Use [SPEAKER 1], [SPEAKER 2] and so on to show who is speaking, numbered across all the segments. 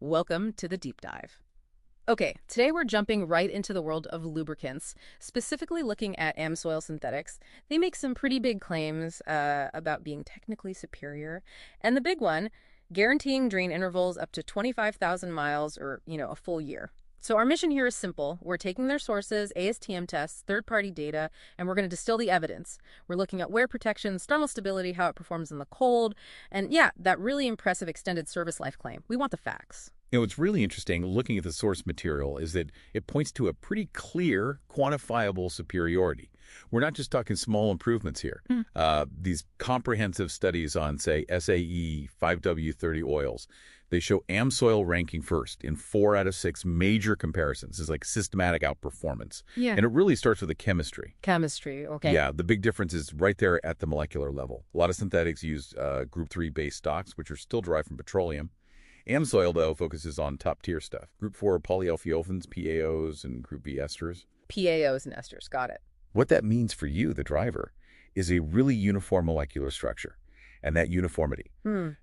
[SPEAKER 1] Welcome to the deep dive. Okay, today we're jumping right into the world of lubricants, specifically looking at AMSOIL synthetics. They make some pretty big claims about being technically superior. And the big one, guaranteeing drain intervals up to 25,000 miles or, a full year. So our mission here is simple. We're taking their sources, ASTM tests, third-party data, and we're going to distill the evidence. We're looking at wear protection, thermal stability, how it performs in the cold, and yeah, that really impressive extended service life claim. We want the facts.
[SPEAKER 2] What's really interesting looking at the source material is that it points to a pretty clear, quantifiable superiority. We're not just talking small improvements here. These comprehensive studies on, say, SAE 5W30 oils, they show AMSOIL ranking first in 4 out of 6 major comparisons. It's like systematic outperformance.
[SPEAKER 1] Yeah.
[SPEAKER 2] And it really starts with the chemistry.
[SPEAKER 1] Chemistry, okay.
[SPEAKER 2] Yeah, the big difference is right there at the molecular level. A lot of synthetics use Group 3 based stocks, which are still derived from petroleum. AMSOIL, though, focuses on top-tier stuff. Group 4 polyalphaolefins, PAOs, and Group B esters.
[SPEAKER 1] PAOs and esters, got it.
[SPEAKER 2] What that means for you, the driver, is a really uniform molecular structure. And that uniformity,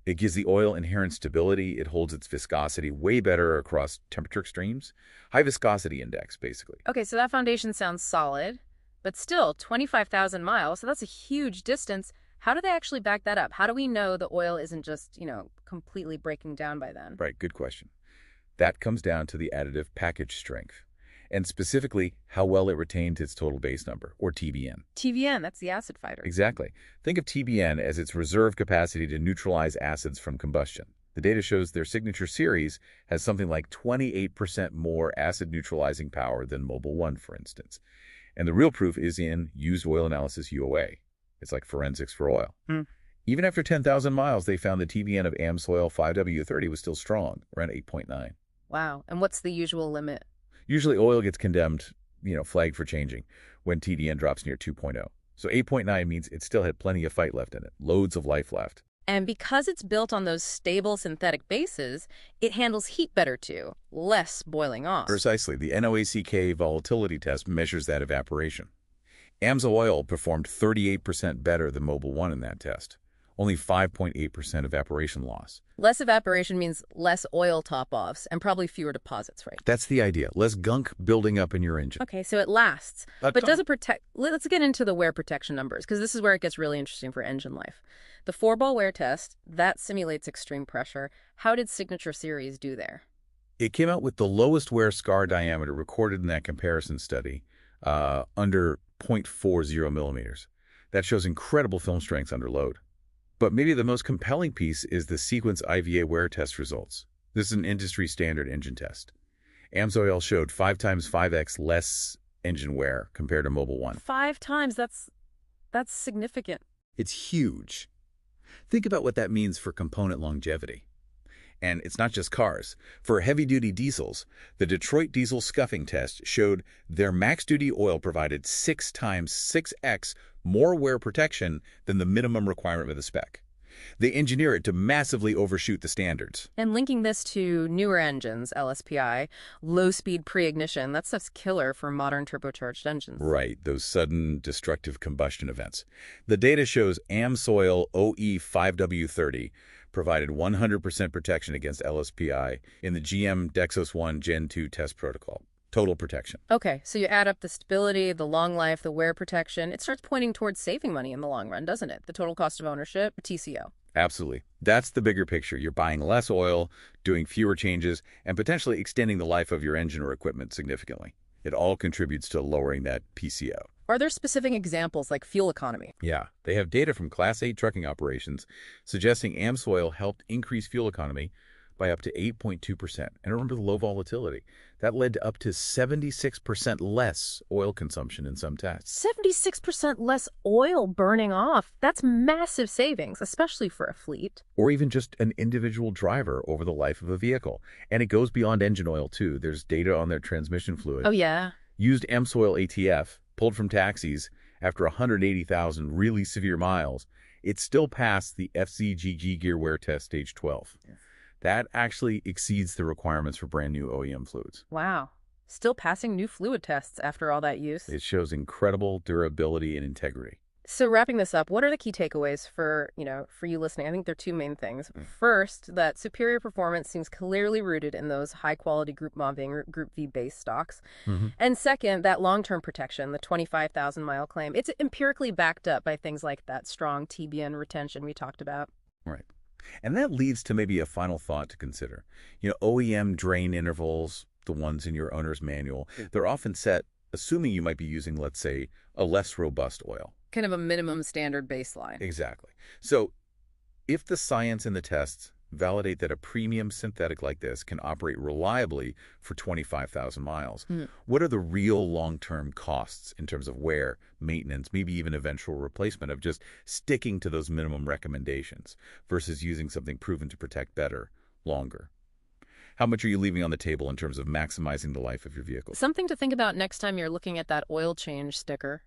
[SPEAKER 2] it gives the oil inherent stability. It holds its viscosity way better across temperature extremes. High viscosity index, basically.
[SPEAKER 1] Okay, so that foundation sounds solid, but still 25,000 miles, so that's a huge distance. How do they actually back that up? How do we know the oil isn't just, completely breaking down by then?
[SPEAKER 2] Right, good question. That comes down to the additive package strength, and specifically how well it retains its total base number, or TBN.
[SPEAKER 1] TBN, that's the acid fighter.
[SPEAKER 2] Exactly. Think of TBN as its reserve capacity to neutralize acids from combustion. The data shows their signature series has something like 28% more acid neutralizing power than Mobil 1, for instance. And the real proof is in used oil analysis UOA. It's like forensics for oil. Even after 10,000 miles, they found the TBN of AMSOIL 5W30 was still strong, around 8.9.
[SPEAKER 1] Wow. And what's the usual limit?
[SPEAKER 2] Usually oil gets condemned, flagged for changing, when TDN drops near 2.0. So 8.9 means it still had plenty of fight left in it, loads of life left.
[SPEAKER 1] And because it's built on those stable synthetic bases, it handles heat better too, less boiling off.
[SPEAKER 2] Precisely. The NOACK volatility test measures that evaporation. AMSOIL performed 38% better than Mobil 1 in that test. Only 5.8% evaporation loss.
[SPEAKER 1] Less evaporation means less oil top-offs and probably fewer deposits, right?
[SPEAKER 2] That's the idea. Less gunk building up in your engine.
[SPEAKER 1] Okay, so it lasts. But does it protect? Let's get into the wear protection numbers, because this is where it gets really interesting for engine life. The 4-ball wear test, that simulates extreme pressure. How did Signature Series do there?
[SPEAKER 2] It came out with the lowest wear scar diameter recorded in that comparison study, under 0.40 millimeters. That shows incredible film strength under load. But maybe the most compelling piece is the Sequence IVA wear test results. This is an industry-standard engine test. AMSOIL showed 5 times 5x less engine wear compared to Mobil 1.
[SPEAKER 1] 5 times? That's significant.
[SPEAKER 2] It's huge. Think about what that means for component longevity. And it's not just cars. For heavy-duty diesels, the Detroit diesel scuffing test showed their max-duty oil provided 6 times 6x more wear protection than the minimum requirement of the spec. They engineer it to massively overshoot the standards.
[SPEAKER 1] And linking this to newer engines, LSPI, low-speed pre-ignition, that stuff's killer for modern turbocharged engines.
[SPEAKER 2] Right, those sudden destructive combustion events. The data shows AMSOIL OE 5W30 provided 100% protection against LSPI in the GM Dexos 1 Gen 2 test protocol. Total protection.
[SPEAKER 1] Okay, so you add up the stability, the long life, the wear protection. It starts pointing towards saving money in the long run, doesn't it? The total cost of ownership, TCO.
[SPEAKER 2] Absolutely. That's the bigger picture. You're buying less oil, doing fewer changes, and potentially extending the life of your engine or equipment significantly. It all contributes to lowering that PCO.
[SPEAKER 1] Are there specific examples like fuel economy?
[SPEAKER 2] Yeah, they have data from Class 8 trucking operations suggesting AMSOIL helped increase fuel economy by up to 8.2%. And remember the low volatility. That led to up to 76% less oil consumption in some tests.
[SPEAKER 1] 76% less oil burning off. That's massive savings, especially for a fleet.
[SPEAKER 2] Or even just an individual driver over the life of a vehicle. And it goes beyond engine oil, too. There's data on their transmission fluid.
[SPEAKER 1] Oh, yeah.
[SPEAKER 2] Used AMSOIL ATF, pulled from taxis after 180,000 really severe miles, it still passed the FCGG gear wear test stage 12. Yeah. That actually exceeds the requirements for brand new OEM fluids.
[SPEAKER 1] Wow. Still passing new fluid tests after all that use.
[SPEAKER 2] It shows incredible durability and integrity.
[SPEAKER 1] So wrapping this up, what are the key takeaways for you listening? I think there are two main things.
[SPEAKER 2] Mm.
[SPEAKER 1] First, that superior performance seems clearly rooted in those high-quality Group Mobbing or Group V base stocks.
[SPEAKER 2] Hmm.
[SPEAKER 1] And second, that long-term protection, the 25,000-mile claim, it's empirically backed up by things like that strong TBN retention we talked about.
[SPEAKER 2] Right. And that leads to maybe a final thought to consider. OEM drain intervals, the ones in your owner's manual, they're often set assuming you might be using, let's say, a less robust oil.
[SPEAKER 1] Kind of a minimum standard baseline.
[SPEAKER 2] Exactly. So if the science and the tests validate that a premium synthetic like this can operate reliably for 25,000 miles,
[SPEAKER 1] Hmm.
[SPEAKER 2] what are the real long-term costs in terms of wear, maintenance, maybe even eventual replacement of just sticking to those minimum recommendations versus using something proven to protect better, longer? How much are you leaving on the table in terms of maximizing the life of your vehicle?
[SPEAKER 1] Something to think about next time you're looking at that oil change sticker.